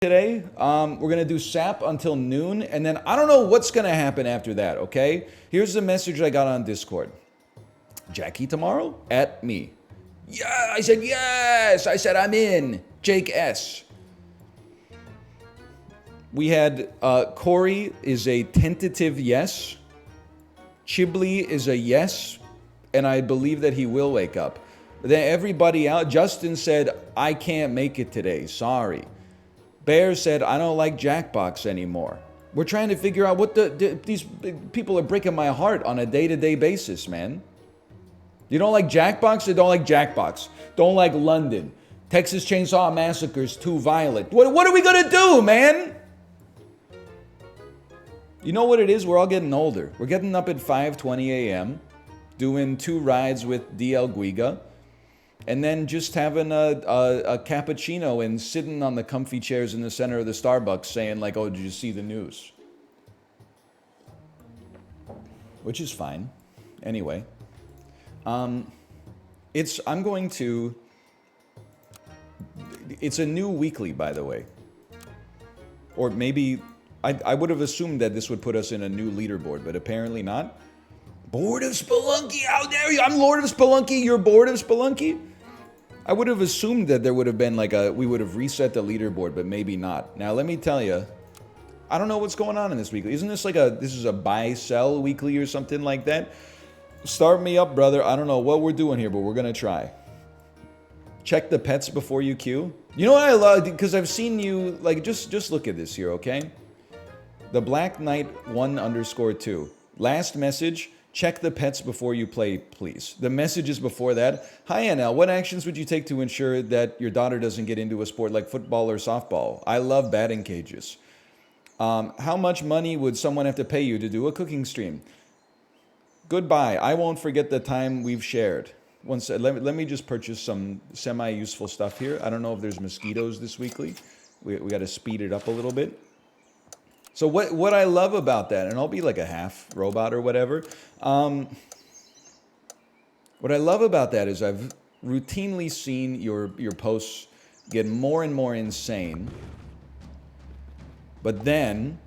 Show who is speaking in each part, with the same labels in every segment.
Speaker 1: today. We're going to do SAP until noon, and then I don't know what's going to happen after that, okay? Here's the message I got on Discord. Jackie tomorrow? At me. Yeah, I said yes! I said I'm in. Jake S. We had Corey is a tentative yes. Chiblee is a yes, and I believe that he will wake up. But then everybody out, Justin said, I can't make it today, sorry. Bear said, I don't like Jackbox anymore. We're trying to figure out what these people are breaking my heart on a day-to-day basis, man. You don't like Jackbox? They don't like Jackbox. Don't like London. Texas Chainsaw Massacre's too violent. What are we gonna do, man? You know what it is? We're all getting older. We're getting up at 5:20 a.m., doing 2 rides with DL Guiga, and then just having a cappuccino and sitting on the comfy chairs in the center of the Starbucks saying like, oh, did you see the news? Which is fine. Anyway. It's a new weekly, by the way. Or maybe, I would have assumed that this would put us in a new leaderboard, but apparently not. Bored of Spelunky, how dare you? I'm Lord of Spelunky, you're bored of Spelunky? I would have assumed that there would have been we would have reset the leaderboard, but maybe not. Now, let me tell you, I don't know what's going on in this weekly. Isn't this this is a buy-sell weekly or something like that? Start me up, brother. I don't know what we're doing here, but we're going to try. Check the pets before you queue. You know what I love? Because I've seen you, just look at this here, okay? The Black Knight 1_2. Last message. Check the pets before you play, please. The messages before that. Hi, NL. What actions would you take to ensure that your daughter doesn't get into a sport like football or softball? I love batting cages. How much money would someone have to pay you to do a cooking stream? Goodbye. I won't forget the time we've shared. Let me just purchase some semi-useful stuff here. I don't know if there's mosquitoes this weekly. We got to speed it up a little bit. So what I love about that, and I'll be like a half robot or whatever. What I love about that is I've routinely seen your posts get more and more insane. But then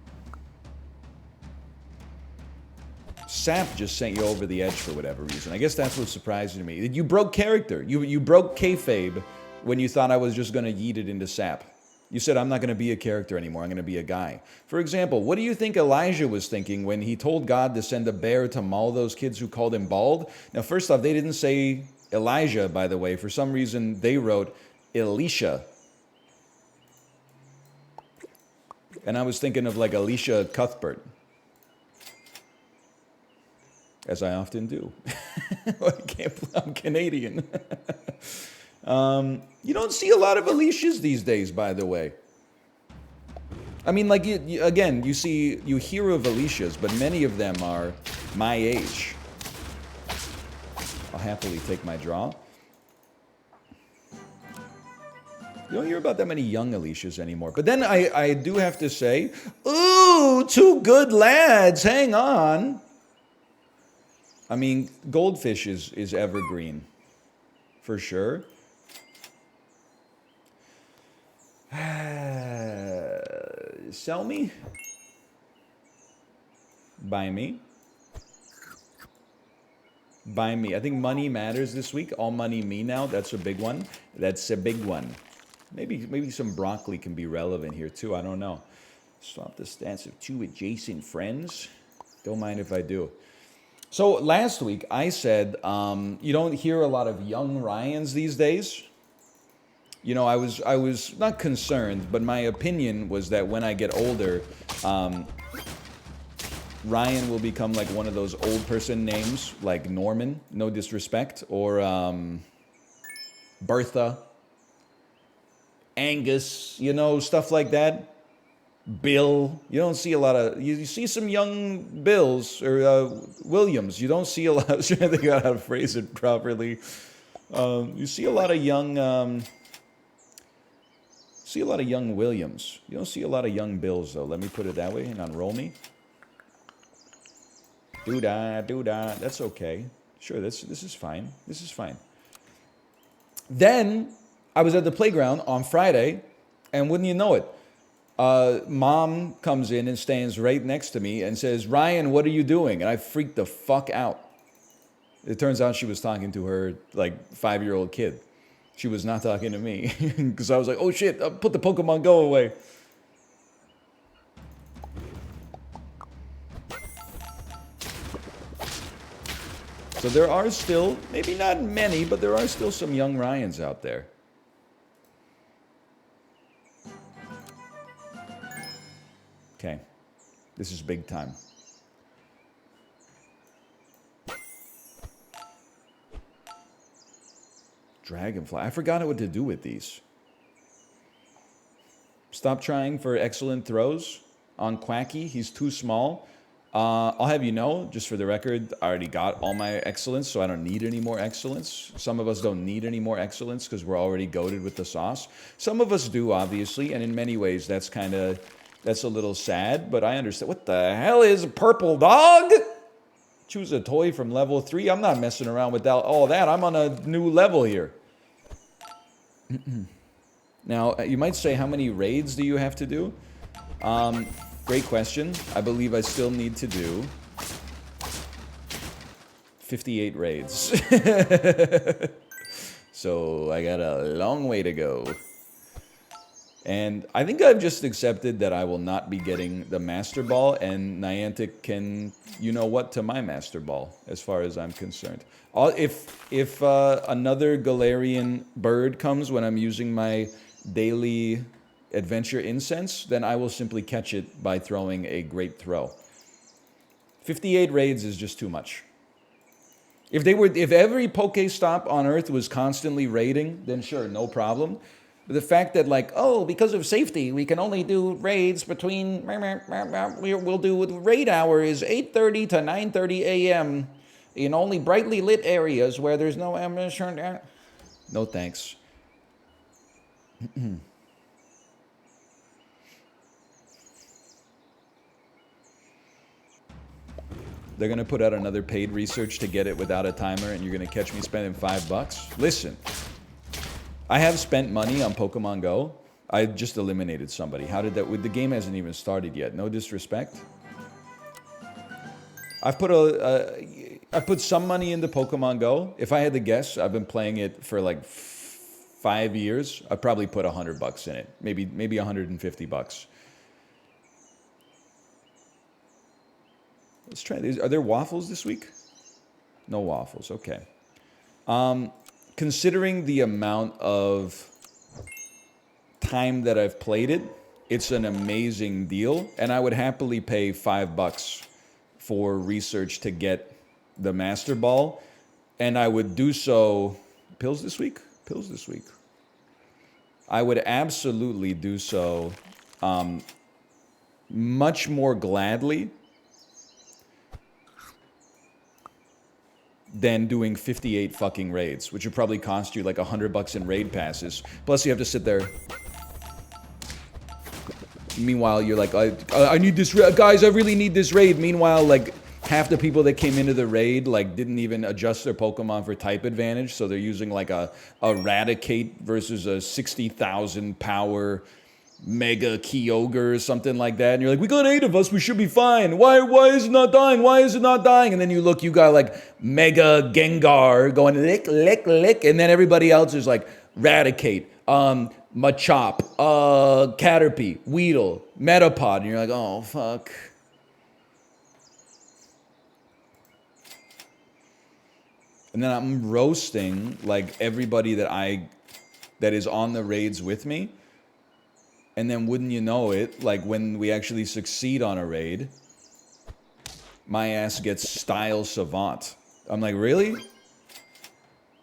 Speaker 1: SAP just sent you over the edge for whatever reason. I guess that's what's surprising to me. You broke character. You broke kayfabe when you thought I was just going to yeet it into SAP. You said, I'm not going to be a character anymore. I'm going to be a guy. For example, what do you think Elijah was thinking when he told God to send a bear to maul those kids who called him bald? Now, first off, they didn't say Elijah, by the way. For some reason, they wrote Elisha. And I was thinking of like Alicia Cuthbert. As I often do. I'm Canadian. You don't see a lot of Alicias these days, by the way. I mean, like, you hear of Alicias, but many of them are my age. I'll happily take my draw. You don't hear about that many young Alicias anymore. But then I do have to say, ooh, 2 good lads, hang on. I mean, Goldfish is evergreen, for sure. Sell me? Buy me? Buy me. I think money matters this week. All money me now. That's a big one. That's a big one. Maybe some broccoli can be relevant here too. I don't know. Swap the stats of 2 adjacent friends. Don't mind if I do. So last week I said you don't hear a lot of young Ryans these days. You know, I was not concerned, but my opinion was that when I get older, Ryan will become like one of those old person names, like Norman, no disrespect, or Bertha, Angus, you know, stuff like that. Bill. You don't see a lot of... You see some young Bills, or Williams. You don't see a lot... I was trying to think out how to phrase it properly. You see a lot of young... see a lot of young Williams. You don't see a lot of young Bills, though. Let me put it that way. Hang on, roll me. Doo-dah, doo-dah. That's okay. Sure, this is fine. This is fine. Then, I was at the playground on Friday, and wouldn't you know it, Mom comes in and stands right next to me and says, Ryan, what are you doing? And I freaked the fuck out. It turns out she was talking to her, like, 5-year-old kid. She was not talking to me. Because I was like, oh shit, put the Pokemon GO away. So there are still, maybe not many, but there are still some young Ryans out there. Okay. This is big time. Dragonfly. I forgot what to do with these. Stop trying for excellent throws on Quacky. He's too small. I'll have you know, just for the record, I already got all my excellence, so I don't need any more excellence. Some of us don't need any more excellence because we're already goated with the sauce. Some of us do, obviously, and in many ways, that's a little sad, but I understand. What the hell is a purple dog? Choose a toy from level 3. I'm not messing around with all that. I'm on a new level here. Now, you might say, how many raids do you have to do? Great question. I believe I still need to do 58 raids. So I got a long way to go. And I think I've just accepted that I will not be getting the Master Ball, and Niantic can, you know what, to my Master Ball, as far as I'm concerned. If another Galarian bird comes when I'm using my daily adventure incense, then I will simply catch it by throwing a great throw. 58 raids is just too much. If every Pokestop on Earth was constantly raiding, then sure, no problem. But the fact that, like, oh, because of safety, we can only do raids between, we'll do, raid hour is 8:30 to 9:30 a.m. in only brightly lit areas where there's no ammunition. No thanks. They're going to put out another paid research to get it without a timer, and you're going to catch me spending $5. Listen, I have spent money on Pokemon GO. I just eliminated somebody. How did that... The game hasn't even started yet. No disrespect. I've put some money into Pokemon GO. If I had to guess, I've been playing it for like 5 years. I'd probably put $100 in it. Maybe $150. Let's try these. Are there waffles this week? No waffles. Okay. Considering the amount of time that I've played it, it's an amazing deal, and I would happily pay $5 for research to get the Master Ball, and I would do so... Pills this week? Pills this week. I would absolutely do so much more gladly than doing 58 fucking raids, which would probably cost you like $100 in raid passes. Plus, you have to sit there. Meanwhile, you're like, I need this raid. Guys, I really need this raid. Meanwhile, like, half the people that came into the raid, like, didn't even adjust their Pokemon for type advantage, so they're using, like, a Eradicate versus a 60,000 power Mega Kyogre or something like that, and you're like, we got 8 of us, we should be fine. Why is it not dying? Why is it not dying? And then you look, you got like Mega Gengar going lick, lick, lick, and then everybody else is like Raticate, Machop, Caterpie, Weedle, Metapod, and you're like, oh fuck. And then I'm roasting like everybody that is on the raids with me. And then wouldn't you know it, like when we actually succeed on a raid, my ass gets Style Savant. I'm like, really?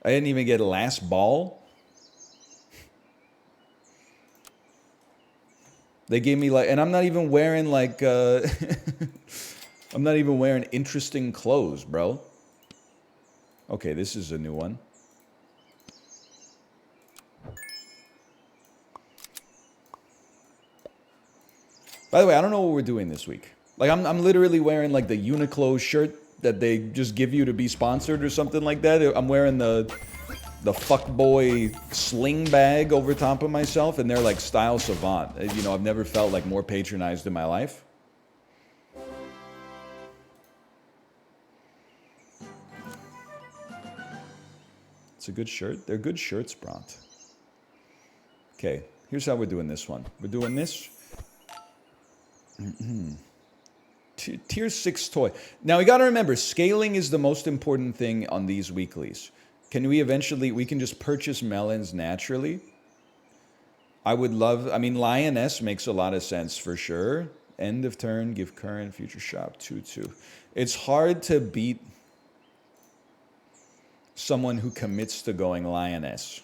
Speaker 1: I didn't even get last ball? They gave me like, and I'm not even wearing like, I'm not even wearing interesting clothes, bro. Okay, this is a new one. By the way, I don't know what we're doing this week. Like, I'm literally wearing, like, the Uniqlo shirt that they just give you to be sponsored or something like that. I'm wearing the the fuckboy sling bag over top of myself, and they're like style savant. You know, I've never felt like more patronized in my life. It's a good shirt. They're good shirts, Bront. Okay, here's how we're doing this one. We're doing this. Tier 6 toy. Now, we got to remember, scaling is the most important thing on these weeklies. Can we eventually, we can just purchase melons naturally? I would love, I mean, Lioness makes a lot of sense for sure. End of turn, give current, future shop, 2-2. It's hard to beat someone who commits to going Lioness.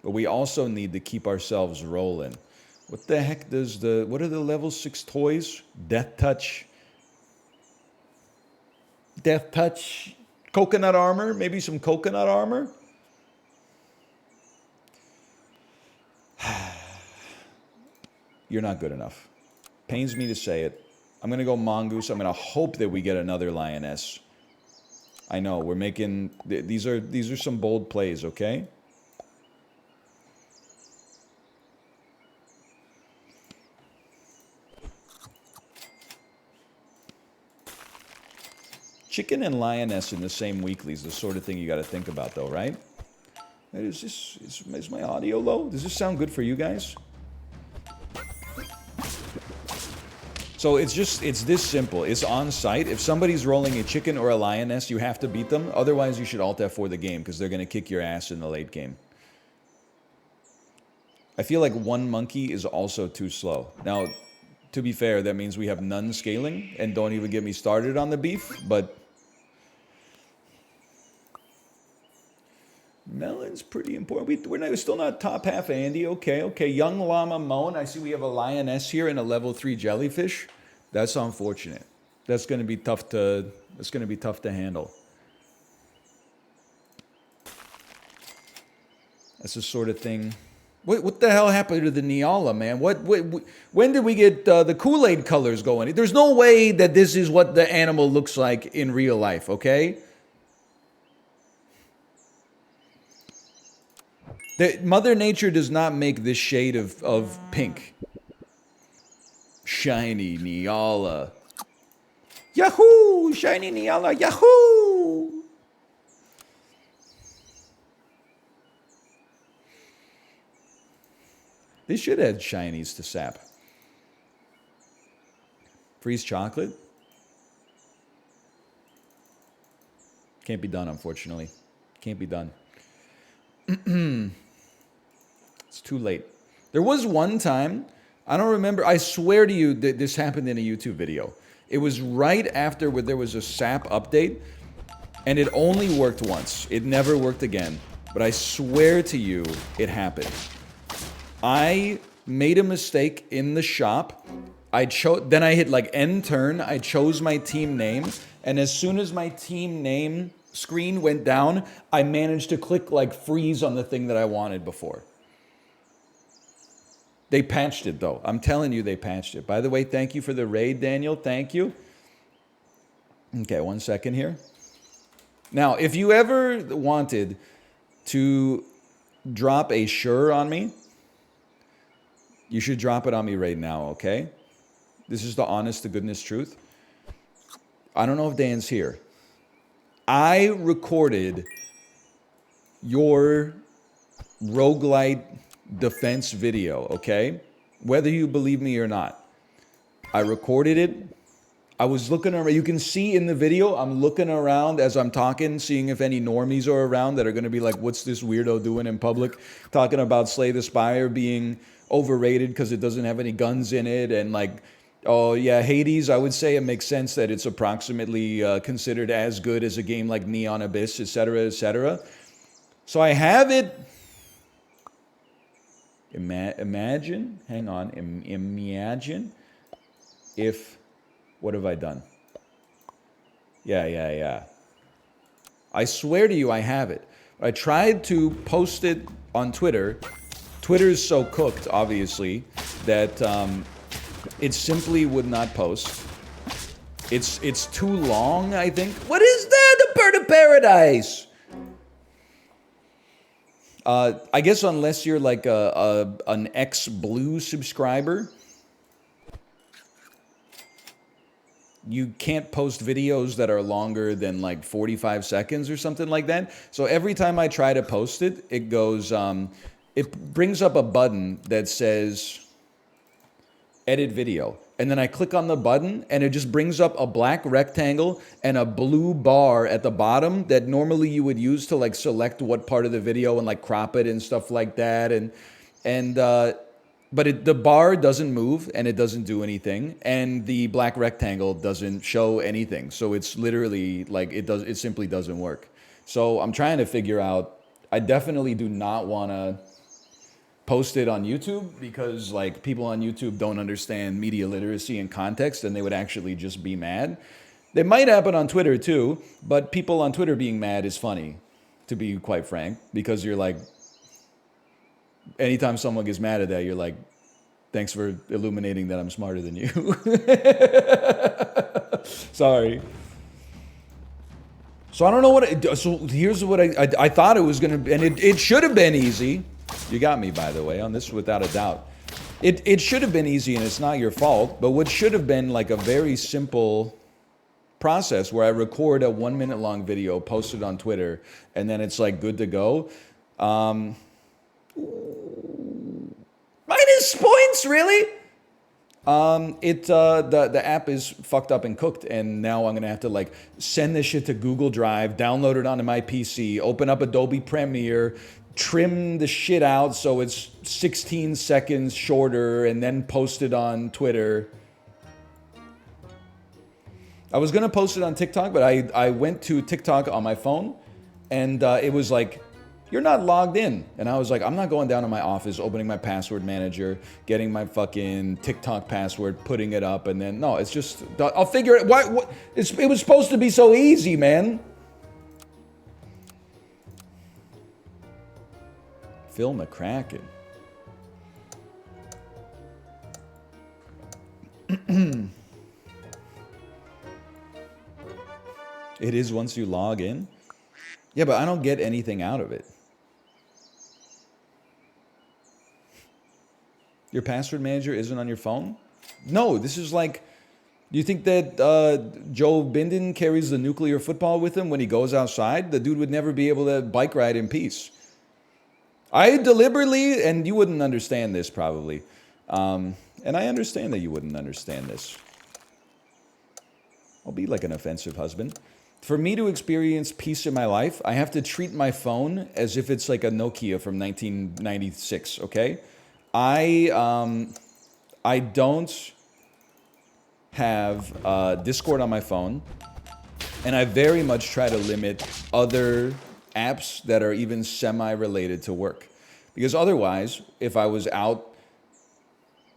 Speaker 1: But we also need to keep ourselves rolling. What the heck does what are the level 6 toys? Death Touch. Death Touch. Coconut armor? Maybe some coconut armor? You're not good enough. Pains me to say it. I'm going to go Mongoose. I'm going to hope that we get another Lioness. I know, we're making... These are some bold plays, okay? Chicken and Lioness in the same weekly is the sort of thing you got to think about, though, right? Is my audio low? Does this sound good for you guys? So it's this simple. It's on site. If somebody's rolling a chicken or a Lioness, you have to beat them. Otherwise, you should Alt F4 the game because they're going to kick your ass in the late game. I feel like one monkey is also too slow. Now, to be fair, that means we have none scaling, and don't even get me started on the beef, but... Melon's pretty important. We're still not top half Andy. Okay. Young Llama Moan. I see we have a Lioness here and a level 3 jellyfish. That's unfortunate. That's going to be tough to handle. That's the sort of thing. What the hell happened to the Neala, man? When did we get the Kool-Aid colors going? There's no way that this is what the animal looks like in real life, okay? Mother Nature does not make this shade of pink. Shiny Neala. Yahoo! Shiny Neala, yahoo! They should add shinies to sap. Freeze chocolate? Can't be done, unfortunately. Can't be done. It's too late. There was one time, I don't remember, I swear to you that this happened in a YouTube video. It was right after where there was a SAP update, and it only worked once. It never worked again. But I swear to you, it happened. I made a mistake in the shop. Then I hit like end turn. I chose my team name, and as soon as my team name screen went down, I managed to click like freeze on the thing that I wanted before. They patched it though. I'm telling you, they patched it. By the way, thank you for the raid, Daniel. Thank you. Okay, 1 second here. Now, if you ever wanted to drop a sure on me, you should drop it on me right now, okay? This is the honest to goodness truth. I don't know if Dan's here. I recorded your roguelite defense video, okay? Whether you believe me or not. I recorded it. I was looking around. You can see in the video, I'm looking around as I'm talking, seeing if any normies are around that are going to be like, what's this weirdo doing in public? Talking about Slay the Spire being overrated because it doesn't have any guns in it, and like, oh yeah, Hades, I would say it makes sense that it's approximately considered as good as a game like Neon Abyss, etc., etc. So I have it. Imagine, hang on, imagine if, what have I done? Yeah. I swear to you, I have it. I tried to post it on Twitter. Twitter's so cooked, obviously, that it simply would not post. It's too long, I think. What is that? A bird of paradise! I guess unless you're like an ex-Blue subscriber, you can't post videos that are longer than like 45 seconds or something like that. So every time I try to post it, it goes, it brings up a button that says edit video. And then I click on the button and it just brings up a black rectangle and a blue bar at the bottom that normally you would use to like select what part of the video and like crop it and stuff like that. But the bar doesn't move and it doesn't do anything, and the black rectangle doesn't show anything. So it's literally like it simply doesn't work. So I'm trying to figure out. I definitely do not want to post it on YouTube because like people on YouTube don't understand media literacy and context, and they would actually just be mad. It might happen on Twitter too, but people on Twitter being mad is funny, to be quite frank, because you're like, anytime someone gets mad at that, you're like, thanks for illuminating that I'm smarter than you. Sorry. So I don't know so here's what I thought it was going to be, and it should have been easy. You got me, by the way, on this without a doubt. It should have been easy, and it's not your fault, but what should have been like a very simple process where I record a 1 minute long video, post it on Twitter, and then it's like good to go. Minus points, really? The app is fucked up and cooked, and now I'm gonna have to like send this shit to Google Drive, download it onto my PC, open up Adobe Premiere, trim the shit out so it's 16 seconds shorter, and then post it on Twitter. I was gonna post it on TikTok, but I went to TikTok on my phone, and it was like, you're not logged in. And I was like, I'm not going down to my office, opening my password manager, getting my fucking TikTok password, putting it up, and then, no, it's just, I'll figure it, it was supposed to be so easy, man. Phil McCracken. It is once you log in. Yeah, but I don't get anything out of it. Your password manager isn't on your phone? No, this is like, do you think that Joe Biden carries the nuclear football with him when he goes outside? The dude would never be able to bike ride in peace. I deliberately, and you wouldn't understand this probably, and I understand that you wouldn't understand this. I'll be like an offensive husband. For me to experience peace in my life, I have to treat my phone as if it's like a Nokia from 1996, okay? I don't have Discord on my phone, and I very much try to limit other apps that are even semi-related to work. Because otherwise, if I was out,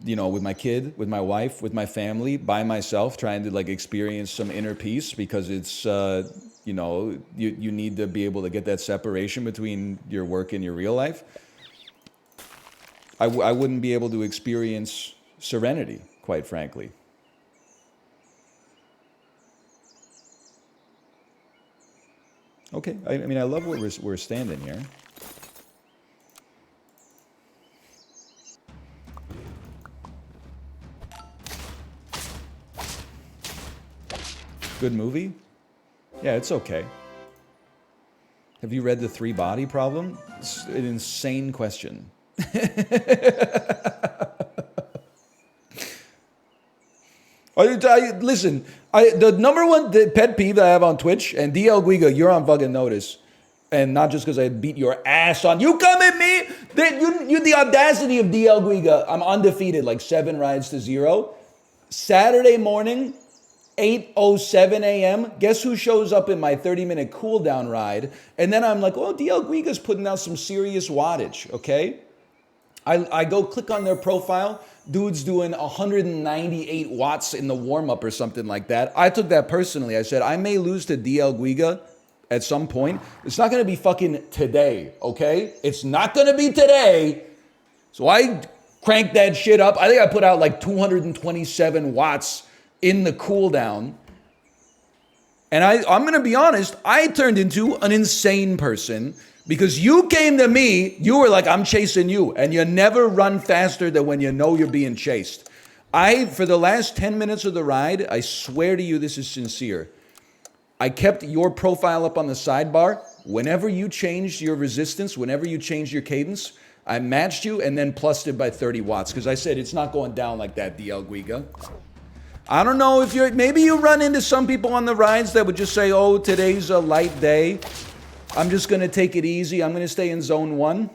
Speaker 1: you know, with my kid, with my wife, with my family, by myself, trying to like experience some inner peace, because it's, you know, you need to be able to get that separation between your work and your real life. I wouldn't be able to experience serenity, quite frankly. Okay, I mean, I love where we're standing here. Good movie? Yeah, it's okay. Have you read The Three Body Problem? It's an insane question. Listen, the number one pet peeve that I have on Twitch, and DL Guiga, you're on fucking notice, and not just because I beat your ass on, you come at me, you the audacity of DL Guiga. I'm undefeated, like 7 rides to 0. Saturday morning, 8:07 a.m. Guess who shows up in my 30-minute cooldown ride? And then I'm like, oh, DL Guiga's putting out some serious wattage, okay? I go click on their profile. Dude's doing 198 watts in the warm-up or something like that. I took that personally. I said, I may lose to DL Guiga at some point. It's not going to be fucking today, okay? It's not going to be today. So I cranked that shit up. I think I put out like 227 watts in the cooldown. And I'm going to be honest, I turned into an insane person Because you came to me, you were like, I'm chasing you. And you never run faster than when you know you're being chased. For the last 10 minutes of the ride, I swear to you, this is sincere. I kept your profile up on the sidebar. Whenever you changed your resistance, whenever you changed your cadence, I matched you and then plussed it by 30 watts. Because I said, it's not going down like that, DL Guiga. I don't know if maybe you run into some people on the rides that would just say, oh, today's a light day. I'm just going to take it easy. I'm going to stay in zone 1.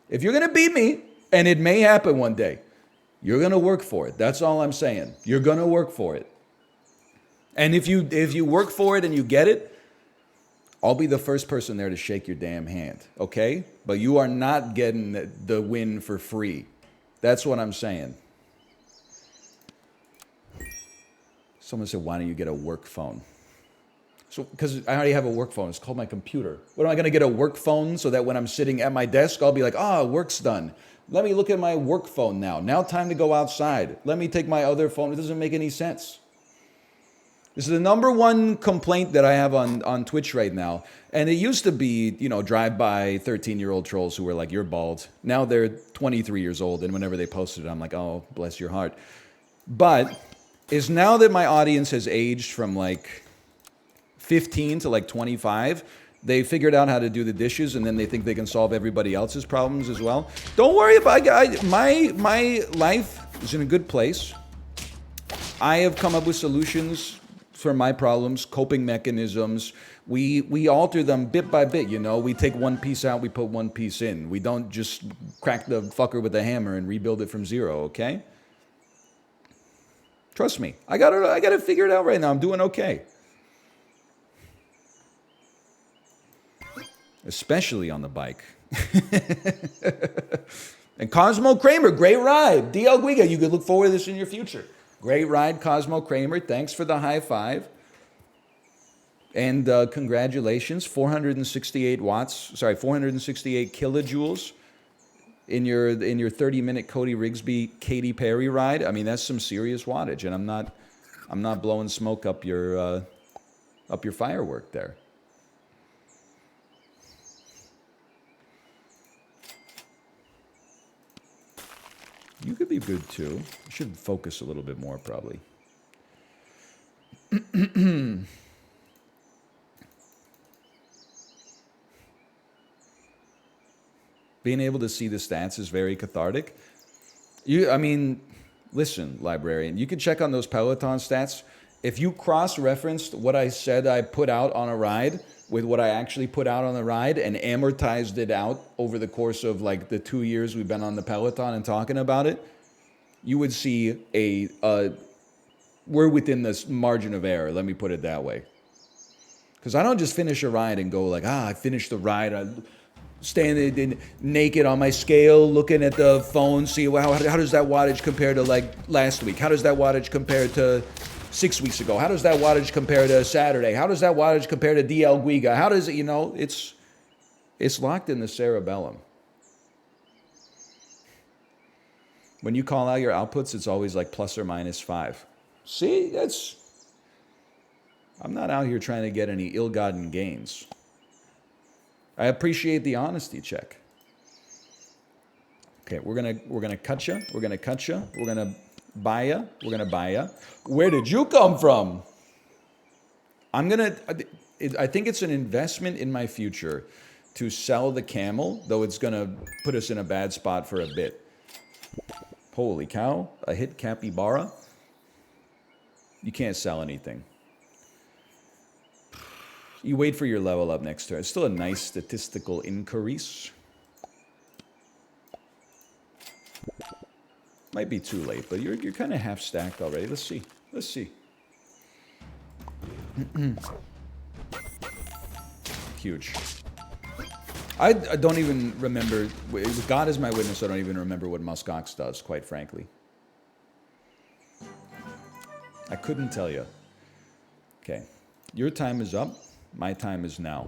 Speaker 1: If you're going to beat me, and it may happen one day, you're going to work for it. That's all I'm saying. You're going to work for it. And if you work for it and you get it, I'll be the first person there to shake your damn hand, okay? But you are not getting the win for free. That's what I'm saying. Someone said, why don't you get a work phone? So, because I already have a work phone. It's called my computer. What am I going to get a work phone so that when I'm sitting at my desk, I'll be like, work's done. Let me look at my work phone now. Now time to go outside. Let me take my other phone. It doesn't make any sense. This is the number one complaint that I have on Twitch right now. And it used to be, drive-by 13-year-old trolls who were like, you're bald. Now they're 23 years old. And whenever they posted it, I'm like, oh, bless your heart. But is now that my audience has aged from like 15 to like 25, they figured out how to do the dishes, and then they think they can solve everybody else's problems as well. Don't worry about my life is in a good place. I have come up with solutions for my problems, coping mechanisms. We alter them bit by bit, We take one piece out, we put one piece in. We don't just crack the fucker with a hammer and rebuild it from zero, okay? Trust me. I got it figured out right now. I'm doing okay. Especially on the bike. And Cosmo Kramer, great ride. DL Guiga, you could look forward to this in your future. Great ride, Cosmo Kramer. Thanks for the high five. And congratulations, 468 kilojoules in your 30-minute Cody Rigsby Katy Perry ride. I mean, that's some serious wattage, and I'm not blowing smoke up your firework there. You could be good too. You should focus a little bit more, probably. Being able to see the stats is very cathartic. Listen, librarian, you can check on those Peloton stats. If you cross-referenced what I said I put out on a ride with what I actually put out on the ride and amortized it out over the course of like the 2 years we've been on the Peloton and talking about it, you would see we're within this margin of error, let me put it that way. Because I don't just finish a ride and go like, I finished the ride, I'm standing naked on my scale, looking at the phone, see how does that wattage compare to like last week? How does that wattage compare to 6 weeks ago? How does that wattage compare to Saturday? How does that wattage compare to DL Guiga? How does it, it's locked in the cerebellum. When you call out your outputs, it's always like plus or minus 5. See, I'm not out here trying to get any ill-gotten gains. I appreciate the honesty check. Okay, we're gonna cut you. We're gonna cut you. We're gonna buy you. We're gonna buy you. Where did you come from? I think it's an investment in my future to sell the camel, though it's gonna put us in a bad spot for a bit. Holy cow! A hit capybara. You can't sell anything. You wait for your level up next turn. It's still a nice statistical increase. Might be too late, but you're kind of half stacked already. Let's see. Let's see. Huge. I don't even remember. God is my witness. I don't even remember what muskox does, quite frankly. I couldn't tell you. Okay. Your time is up. My time is now.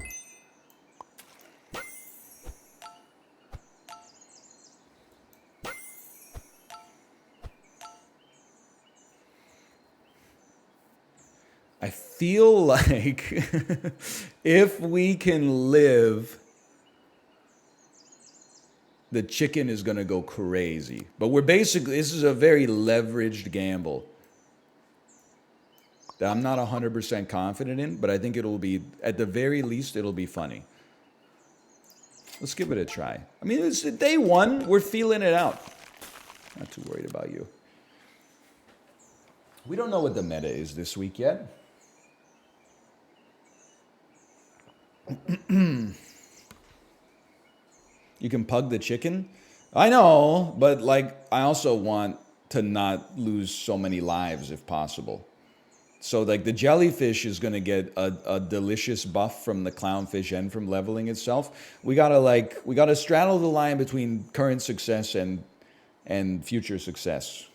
Speaker 1: I feel like if we can live, the chicken is going to go crazy. But we're basically, this is a very leveraged gamble that I'm not 100% confident in, but I think it'll be, at the very least, it'll be funny. Let's give it a try. I mean, it's day one. We're feeling it out. Not too worried about you. We don't know what the meta is this week yet. You can pug the chicken. I know, but like, I also want to not lose so many lives if possible. So like the jellyfish is going to get a delicious buff from the clownfish and from leveling itself. We gotta straddle the line between current success and future success.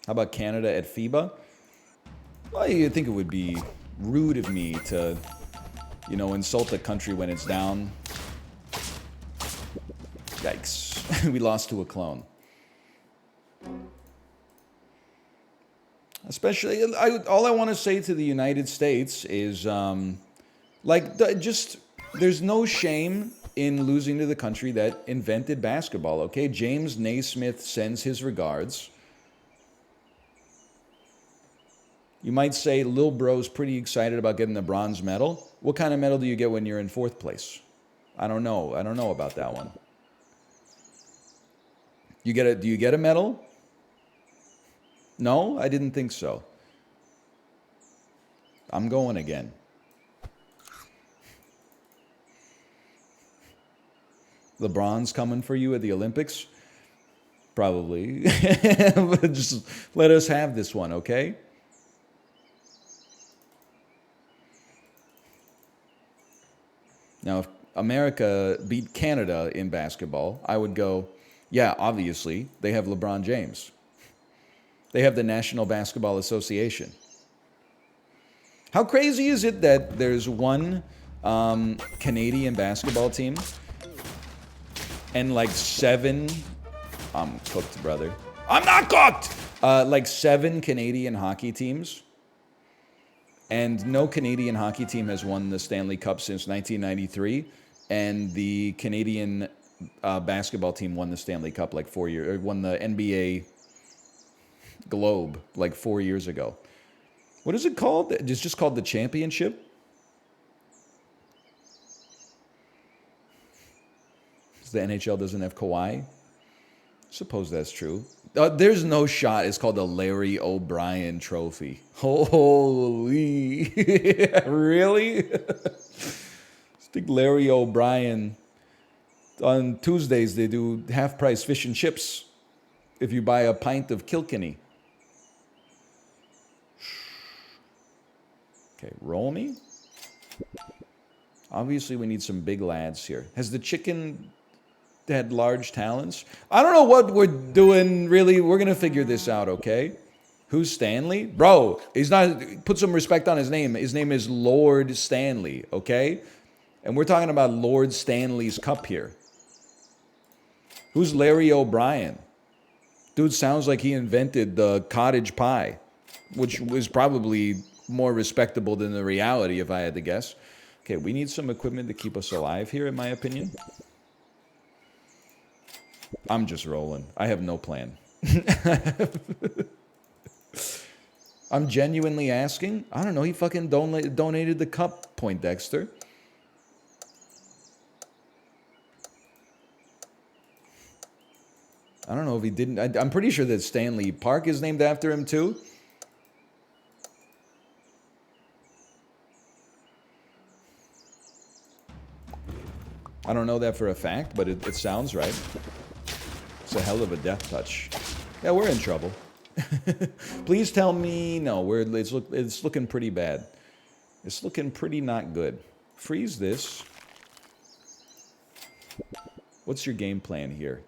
Speaker 1: How about Canada at FIBA? Well, you think it would be rude of me to, you know, insult a country when it's down. Yikes. We lost to a clone. Especially, all I want to say to the United States is, there's no shame in losing to the country that invented basketball, okay? James Naismith sends his regards. You might say Lil Bro's pretty excited about getting the bronze medal. What kind of medal do you get when you're in 4th place? I don't know. I don't know about that one. Do you get a medal? No, I didn't think so. I'm going again. LeBron's coming for you at the Olympics? Probably. But just let us have this one, okay? Now, if America beat Canada in basketball, I would go, yeah, obviously, they have LeBron James. They have the National Basketball Association. How crazy is it that there's one Canadian basketball team and like 7... I'm cooked, brother. I'm not cooked! Like 7 Canadian hockey teams. And no Canadian hockey team has won the Stanley Cup since 1993. And the Canadian basketball team won the Stanley Cup like 4 years... or won the NBA Globe like 4 years ago. What is it called? It's just called the championship? The NHL doesn't have Kawhi? Suppose that's true. There's no shot. It's called the Larry O'Brien Trophy. Holy. Really? I think Larry O'Brien, on Tuesdays, they do half-price fish and chips if you buy a pint of Kilkenny. Okay, roll me. Obviously, we need some big lads here. Has the chicken had large talons? I don't know what we're doing, really. We're going to figure this out, okay? Who's Stanley? Bro, he's not... Put some respect on his name. His name is Lord Stanley, okay? And we're talking about Lord Stanley's cup here. Who's Larry O'Brien? Dude sounds like he invented the cottage pie, which was probably more respectable than the reality, if I had to guess. Okay, we need some equipment to keep us alive here, in my opinion. I'm just rolling. I have no plan. I'm genuinely asking. I don't know. He fucking donated the cup, Poindexter. I don't know if he didn't. I'm pretty sure that Stanley Park is named after him, too. I don't know that for a fact, but it sounds right. It's a hell of a death touch. Yeah, we're in trouble. Please tell me... No, it's looking pretty bad. It's looking pretty not good. Freeze this. What's your game plan here?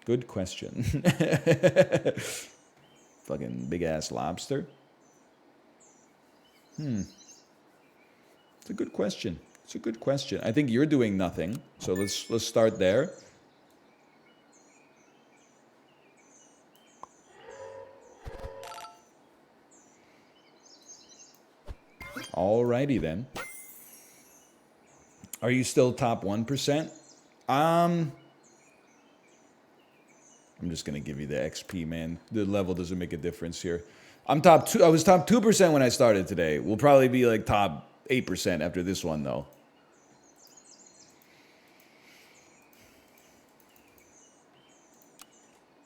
Speaker 1: Good question. Fucking big-ass lobster. It's a good question. It's a good question. I think you're doing nothing, so let's start there. Alrighty then. Are you still top 1%? I'm just gonna give you the XP, man. The level doesn't make a difference here. I'm top 2. I was top 2% when I started today. We'll probably be like top 8% after this one, though.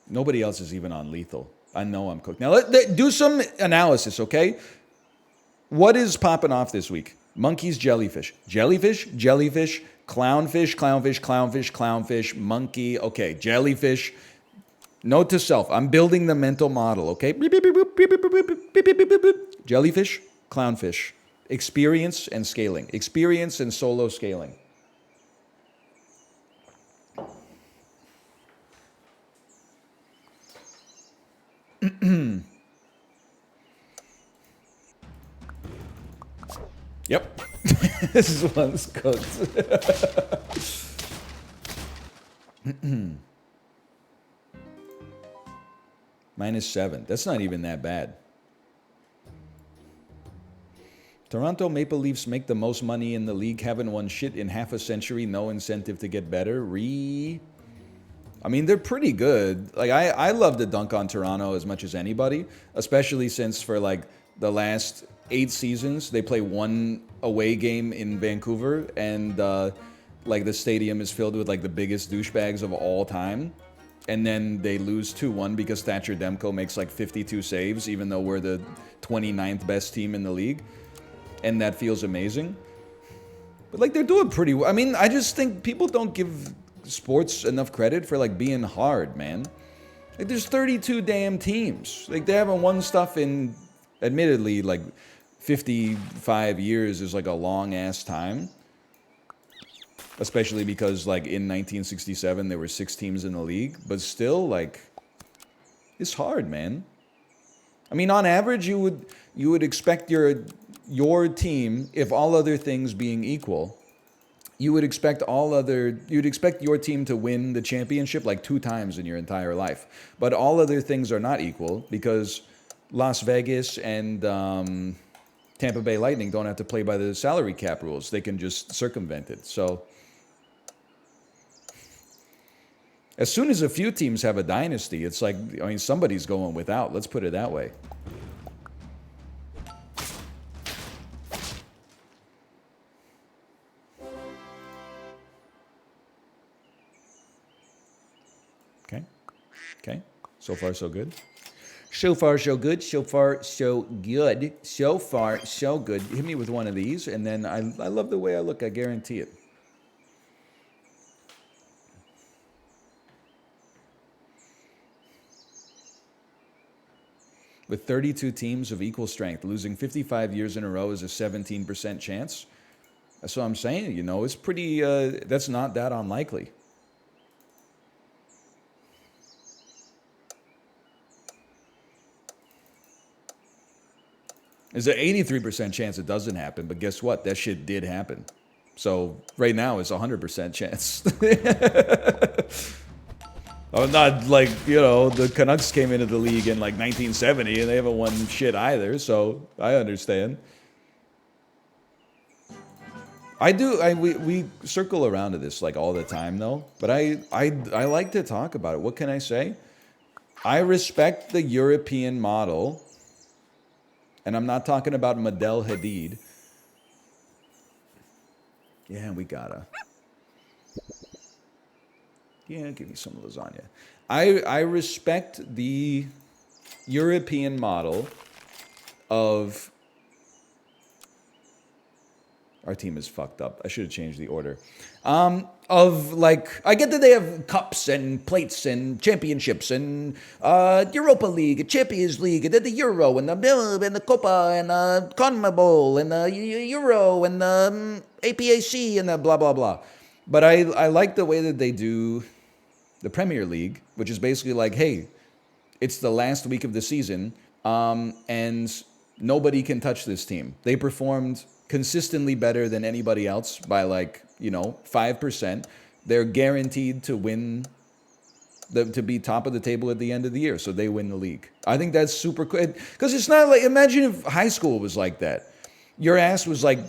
Speaker 1: Nobody else is even on lethal. I know I'm cooked. Now, do some analysis, okay? What is popping off this week? Monkeys, jellyfish. Jellyfish, jellyfish, clownfish, clownfish, clownfish, clownfish, monkey. Okay, jellyfish. Note to self, I'm building the mental model, okay? Jellyfish, clownfish. Experience and scaling. Experience and solo scaling. Yep. This one's cooked. -7. That's not even that bad. Toronto Maple Leafs make the most money in the league, haven't won shit in half a century, no incentive to get better. I mean, they're pretty good. Like, I love to dunk on Toronto as much as anybody, especially since for, like, the last 8 seasons, they play one away game in Vancouver, and, like, the stadium is filled with, like, the biggest douchebags of all time. And then they lose 2-1 because Thatcher Demko makes, like, 52 saves, even though we're the 29th best team in the league. And that feels amazing. But, like, they're doing pretty well. I mean, I just think people don't give sports enough credit for, like, being hard, man. Like, there's 32 damn teams. Like, they haven't won stuff in, admittedly, like, 55 years is, like, a long-ass time. Especially because, like, in 1967, there were 6 teams in the league. But still, like, it's hard, man. I mean, on average, you would expect your team, if all other things being equal, you'd expect your team to win the championship like 2 times in your entire life. But all other things are not equal because Las Vegas and Tampa Bay Lightning don't have to play by the salary cap rules. They can just circumvent it. So as soon as a few teams have a dynasty, it's like, I mean, somebody's going without. Let's put it that way. Okay. So far, so good. So far, so good. So far, so good. So far, so good. Hit me with one of these, and then I love the way I look. I guarantee it. With 32 teams of equal strength, losing 55 years in a row is a 17% chance. That's what I'm saying. You know, it's pretty, that's not that unlikely. There's an 83% chance it doesn't happen, but guess what? That shit did happen. So right now it's a 100% chance. Oh, not like, you know, the Canucks came into the league in like 1970 and they haven't won shit either, so I understand. We circle around to this like all the time though, but I like to talk about it. What can I say? I respect the European model. And I'm not talking about Madel Hadid. Yeah, we gotta. Yeah, give me some lasagna. I respect the European model of... Our team is fucked up. I should have changed the order. Of, like, I get that they have cups and plates and championships and Europa League, Champions League, and then the Euro and the Copa and the CONMEBOL and the Euro and the APAC and the blah, blah, blah. But I like the way that they do the Premier League, which is basically like, hey, it's the last week of the season, and nobody can touch this team. They performed consistently better than anybody else by, like, you know, 5%. They're guaranteed to win, to be top of the table at the end of the year, so they win the league. I think that's super cool. Because it's not like, imagine if high school was like that. Your ass was like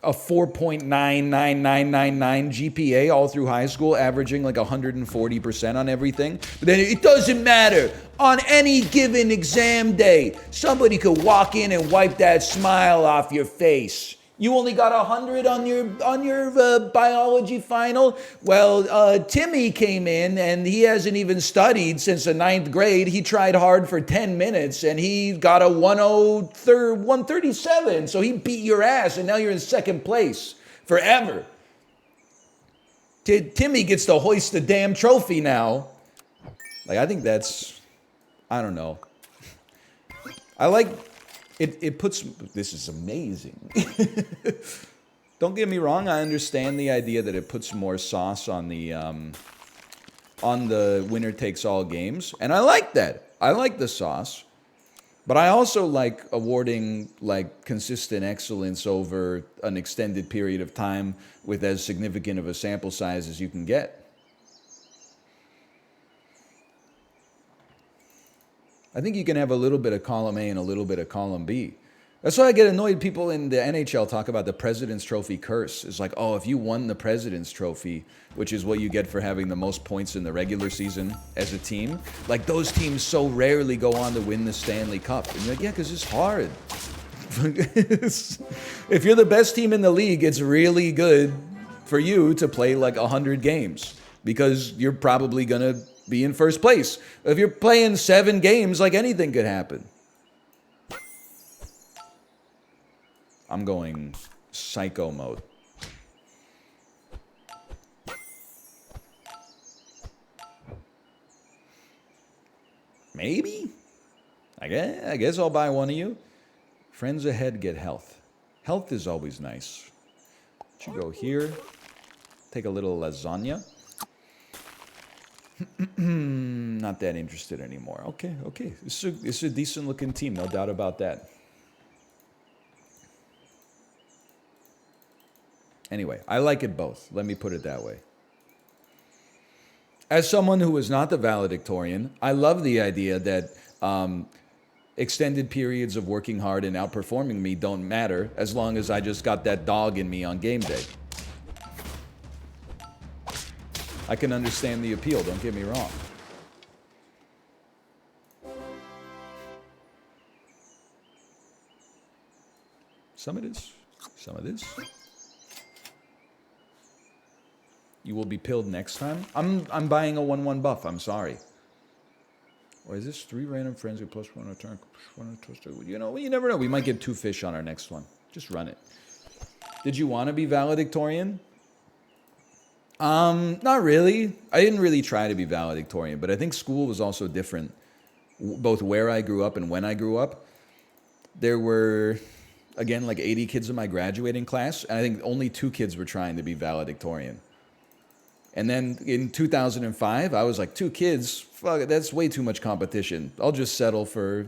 Speaker 1: a 4.99999 GPA all through high school, averaging like 140% on everything. But then it doesn't matter. On any given exam day, somebody could walk in and wipe that smile off your face. You only got 100 on your biology final. Well, Timmy came in and he hasn't even studied since the 9th grade. He tried hard for 10 minutes and he got a 137. So he beat your ass and now you're in second place forever. Timmy gets to hoist the damn trophy now. Like, I think that's, I don't know. I like... It puts, this is amazing. Don't get me wrong, I understand the idea that it puts more sauce on the winner takes all games. And I like that. I like the sauce. But I also like awarding like consistent excellence over an extended period of time with as significant of a sample size as you can get. I think you can have a little bit of column A and a little bit of column B. That's why I get annoyed people in the NHL talk about the President's Trophy curse. It's like, oh, if you won the President's Trophy, which is what you get for having the most points in the regular season as a team, like those teams so rarely go on to win the Stanley Cup. And you're like, yeah, because it's hard. If you're the best team in the league, it's really good for you to play like 100 games because you're probably going to be in first place. If you're playing 7 games, like anything could happen. I'm going psycho mode. Maybe? I guess I'll buy one of you. Friends ahead get health. Health is always nice. Should go here. Take a little lasagna. Not that interested anymore. Okay. It's a decent looking team, no doubt about that. Anyway, I like it both. Let me put it that way. As someone who is not the valedictorian, I love the idea that extended periods of working hard and outperforming me don't matter as long as I just got that dog in me on game day. I can understand the appeal, don't get me wrong. Some of this. You will be pilled next time. I'm buying a 1/1 buff, I'm sorry. Or is this 3 random friends who plus 1 attack, 1 twister? You know, you never know. We might get 2 fish on our next one. Just run it. Did you want to be valedictorian? Not really. I didn't really try to be valedictorian, but I think school was also different, both where I grew up and when I grew up. There were, again, like 80 kids in my graduating class, and I think only 2 kids were trying to be valedictorian. And then in 2005, I was like, 2 kids? Fuck it, that's way too much competition. I'll just settle for,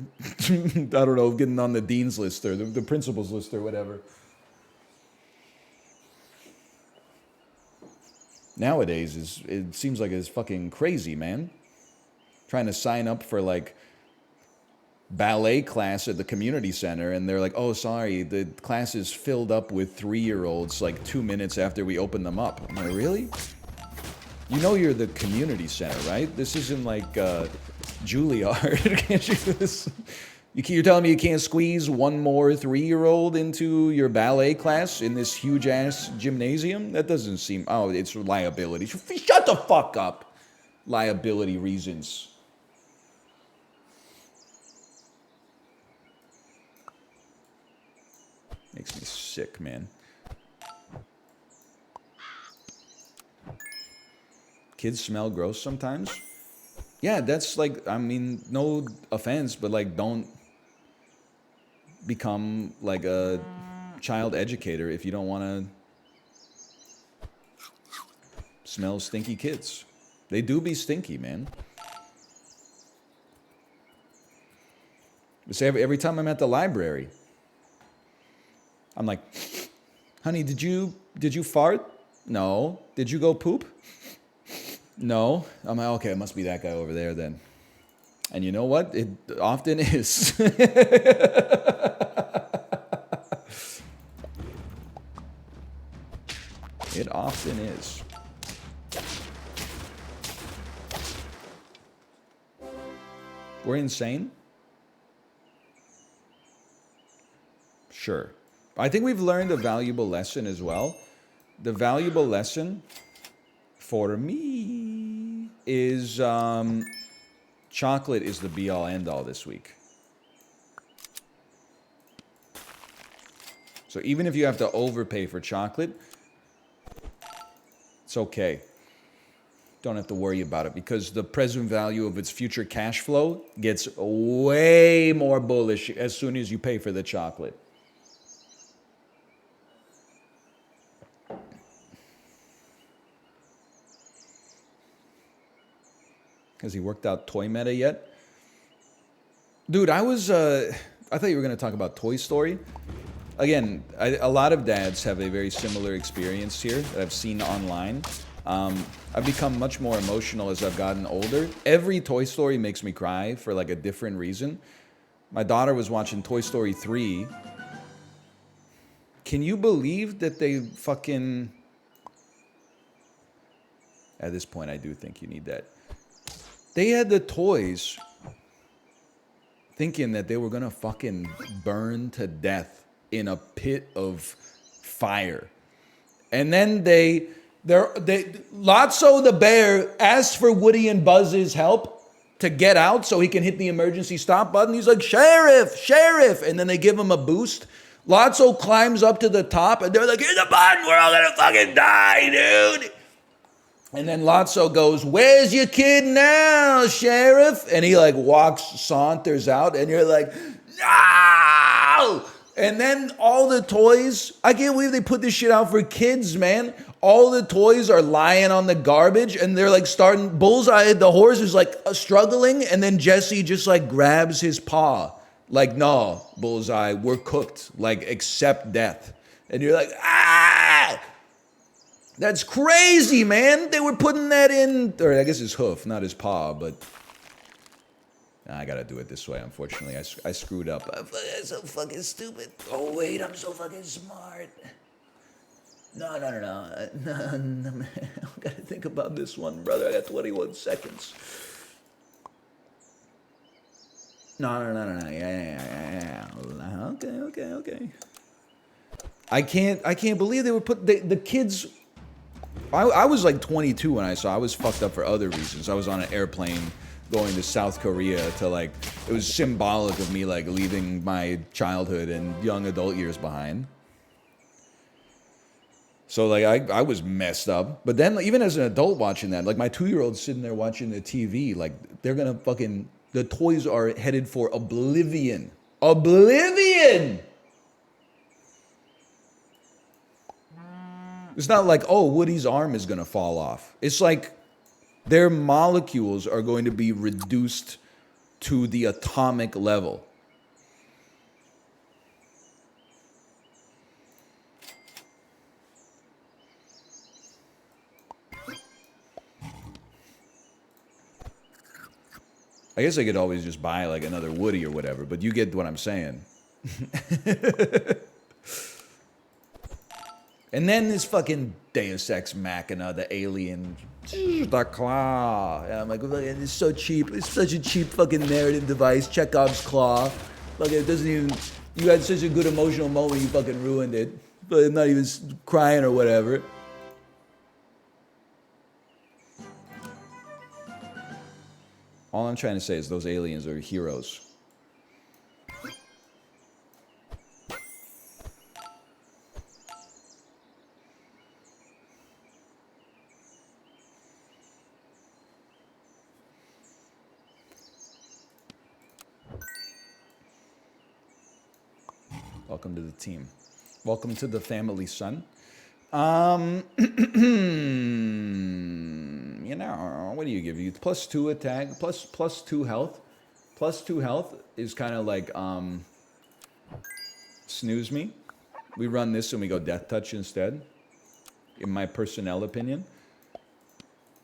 Speaker 1: I don't know, getting on the dean's list or the principal's list or whatever. Nowadays, it seems like it's fucking crazy, man. Trying to sign up for like ballet class at the community center, and they're like, oh, sorry, the class is filled up with 3-year-olds like 2 minutes after we open them up. I'm like, really? You know you're the community center, right? This isn't like Juilliard. Can't you this? You're telling me you can't squeeze one more 3-year-old into your ballet class in this huge-ass gymnasium? That doesn't seem... Oh, it's liability. Shut the fuck up. Liability reasons. Makes me sick, man. Kids smell gross sometimes. Yeah, that's like, I mean, no offense, but like, don't become like a child educator if you don't want to smell stinky kids. They do be stinky, man. But every time I'm at the library, I'm like, honey, did you fart? No. Did you go poop? No. I'm like, okay, it must be that guy over there then. And you know what? It often is. often is. We're insane? Sure. I think we've learned a valuable lesson as well. The valuable lesson for me is chocolate is the be-all end-all this week. So even if you have to overpay for chocolate, it's okay. Don't have to worry about it because the present value of its future cash flow gets way more bullish as soon as you pay for the chocolate. Has he worked out toy meta yet? Dude, I thought you were going to talk about Toy Story. Again, a lot of dads have a very similar experience here that I've seen online. I've become much more emotional as I've gotten older. Every Toy Story makes me cry for like a different reason. My daughter was watching Toy Story 3. Can you believe that they fucking... At this point, I do think you need that. They had the toys thinking that they were gonna fucking burn to death in a pit of fire. And then Lotso the bear asked for Woody and Buzz's help to get out so he can hit the emergency stop button. He's like, Sheriff, Sheriff. And then they give him a boost. Lotso climbs up to the top and they're like, hit the button, we're all gonna fucking die, dude. And then Lotso goes, where's your kid now, Sheriff? And he like saunters out and you're like, no! And then all the toys, I can't believe they put this shit out for kids, man. All the toys are lying on the garbage and they're like starting, Bullseye, the horse is like struggling and then Jesse just like grabs his paw. Like, no, Bullseye, we're cooked. Like, accept death. And you're like, ah! That's crazy, man. They were putting that in, or I guess his hoof, not his paw, but I gotta do it this way, unfortunately. I screwed up. I'm so fucking stupid. Oh, wait, I'm so fucking smart. No, man. I gotta think about this one, brother. I got 21 seconds. No. Yeah. Okay. I can't believe they were the kids. I was like 22 when I was fucked up for other reasons. I was on an airplane going to South Korea to like, it was symbolic of me like leaving my childhood and young adult years behind. So like I was messed up. But then even as an adult watching that, like my 2-year-old's sitting there watching the TV, like they're gonna fucking, the toys are headed for oblivion. Oblivion! It's not like, oh, Woody's arm is gonna fall off. It's like their molecules are going to be reduced to the atomic level. I guess I could always just buy like another Woody or whatever, but you get what I'm saying. And then this fucking Deus Ex Machina, the alien, the claw. And I'm like, it's so cheap. It's such a cheap fucking narrative device. Chekhov's claw. Like it doesn't even. You had such a good emotional moment, you fucking ruined it. But I'm not even crying or whatever. All I'm trying to say is those aliens are heroes. Welcome to the team. Welcome to the family, son. You know, what do you give you? +2 attack, plus 2 health. +2 health is kind of like snooze me. We run this and we go death touch instead. In my personnel opinion.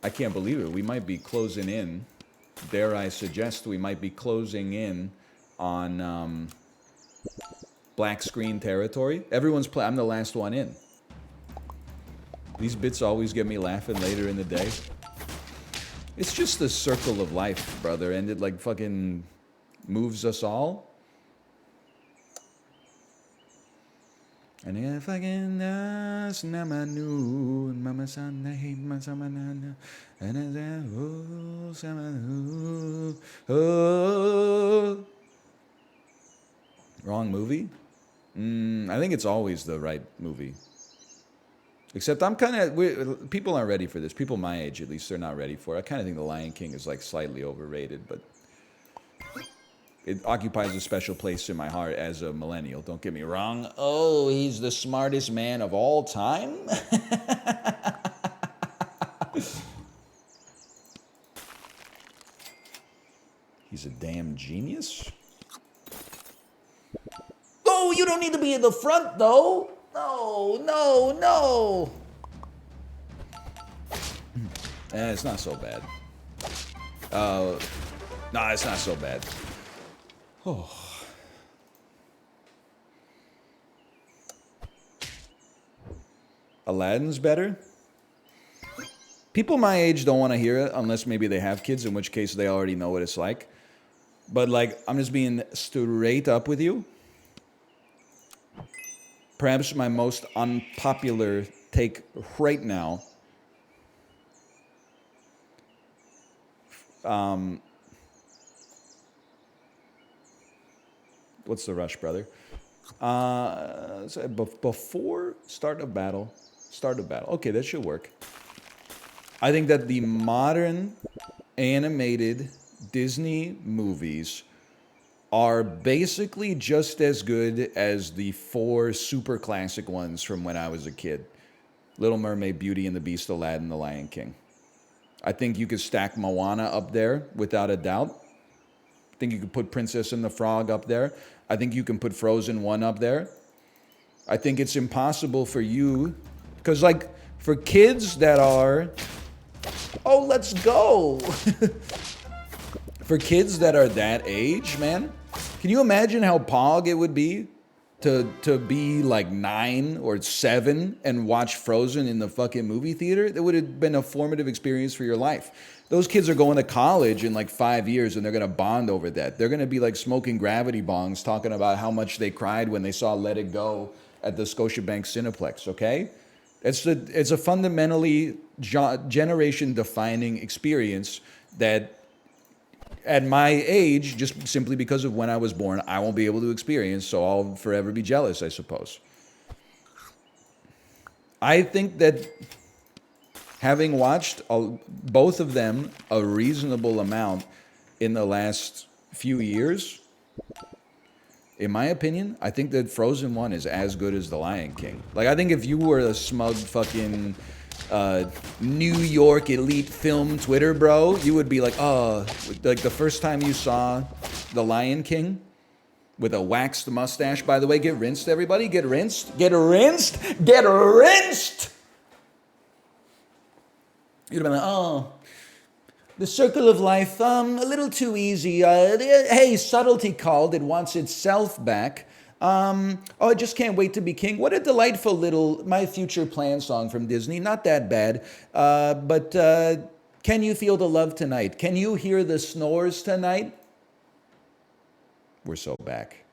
Speaker 1: I can't believe it. We might be closing in. Dare I suggest we might be closing in on black screen territory. Everyone's I'm the last one in. These bits always get me laughing later in the day. It's just the circle of life, brother, and it like fucking moves us all. And if I can ask Namanu, Mama Sana, hate my Samanana, and oh, Samanu, oh. Wrong movie? I think it's always the right movie. Except I'm kind of, people aren't ready for this. People my age, at least, they're not ready for it. I kind of think The Lion King is like slightly overrated, but it occupies a special place in my heart as a millennial. Don't get me wrong. Oh, he's the smartest man of all time? He's a damn genius? Oh, you don't need to be in the front, though. No, no, no. It's not so bad. No, it's not so bad. Oh. Aladdin's better? People my age don't want to hear it unless maybe they have kids, in which case they already know what it's like. But like, I'm just being straight up with you. Perhaps my most unpopular take right now. What's the rush, brother? Before start of battle. Okay, that should work. I think that the modern animated Disney movies are basically just as good as the 4 super classic ones from when I was a kid. Little Mermaid, Beauty and the Beast, Aladdin, The Lion King. I think you could stack Moana up there without a doubt. I think you could put Princess and the Frog up there. I think you can put Frozen 1 up there. I think it's impossible for you, because like for kids that are, oh, let's go. For kids that are that age, man, can you imagine how pog it would be to be like 9 or 7 and watch Frozen in the fucking movie theater? That would have been a formative experience for your life. Those kids are going to college in like 5 years and they're going to bond over that. They're going to be like smoking gravity bongs talking about how much they cried when they saw Let It Go at the Scotiabank Cineplex, okay? It's a fundamentally generation-defining experience that at my age, just simply because of when I was born, I won't be able to experience, so I'll forever be jealous, I suppose. I think that having watched both of them a reasonable amount in the last few years, in my opinion, I think that Frozen 1 is as good as The Lion King. Like, I think if you were a smug fucking New York elite film Twitter bro, you would be like, oh, like the first time you saw The Lion King with a waxed mustache, by the way, get rinsed, everybody, get rinsed, get rinsed, get rinsed. You'd have been like, oh, the circle of life, a little too easy. Hey, subtlety called, it wants itself back. Oh, I just can't wait to be king. What a delightful little My Future Plan song from Disney. Not that bad. But can you feel the love tonight? Can you hear the snores tonight? We're so back.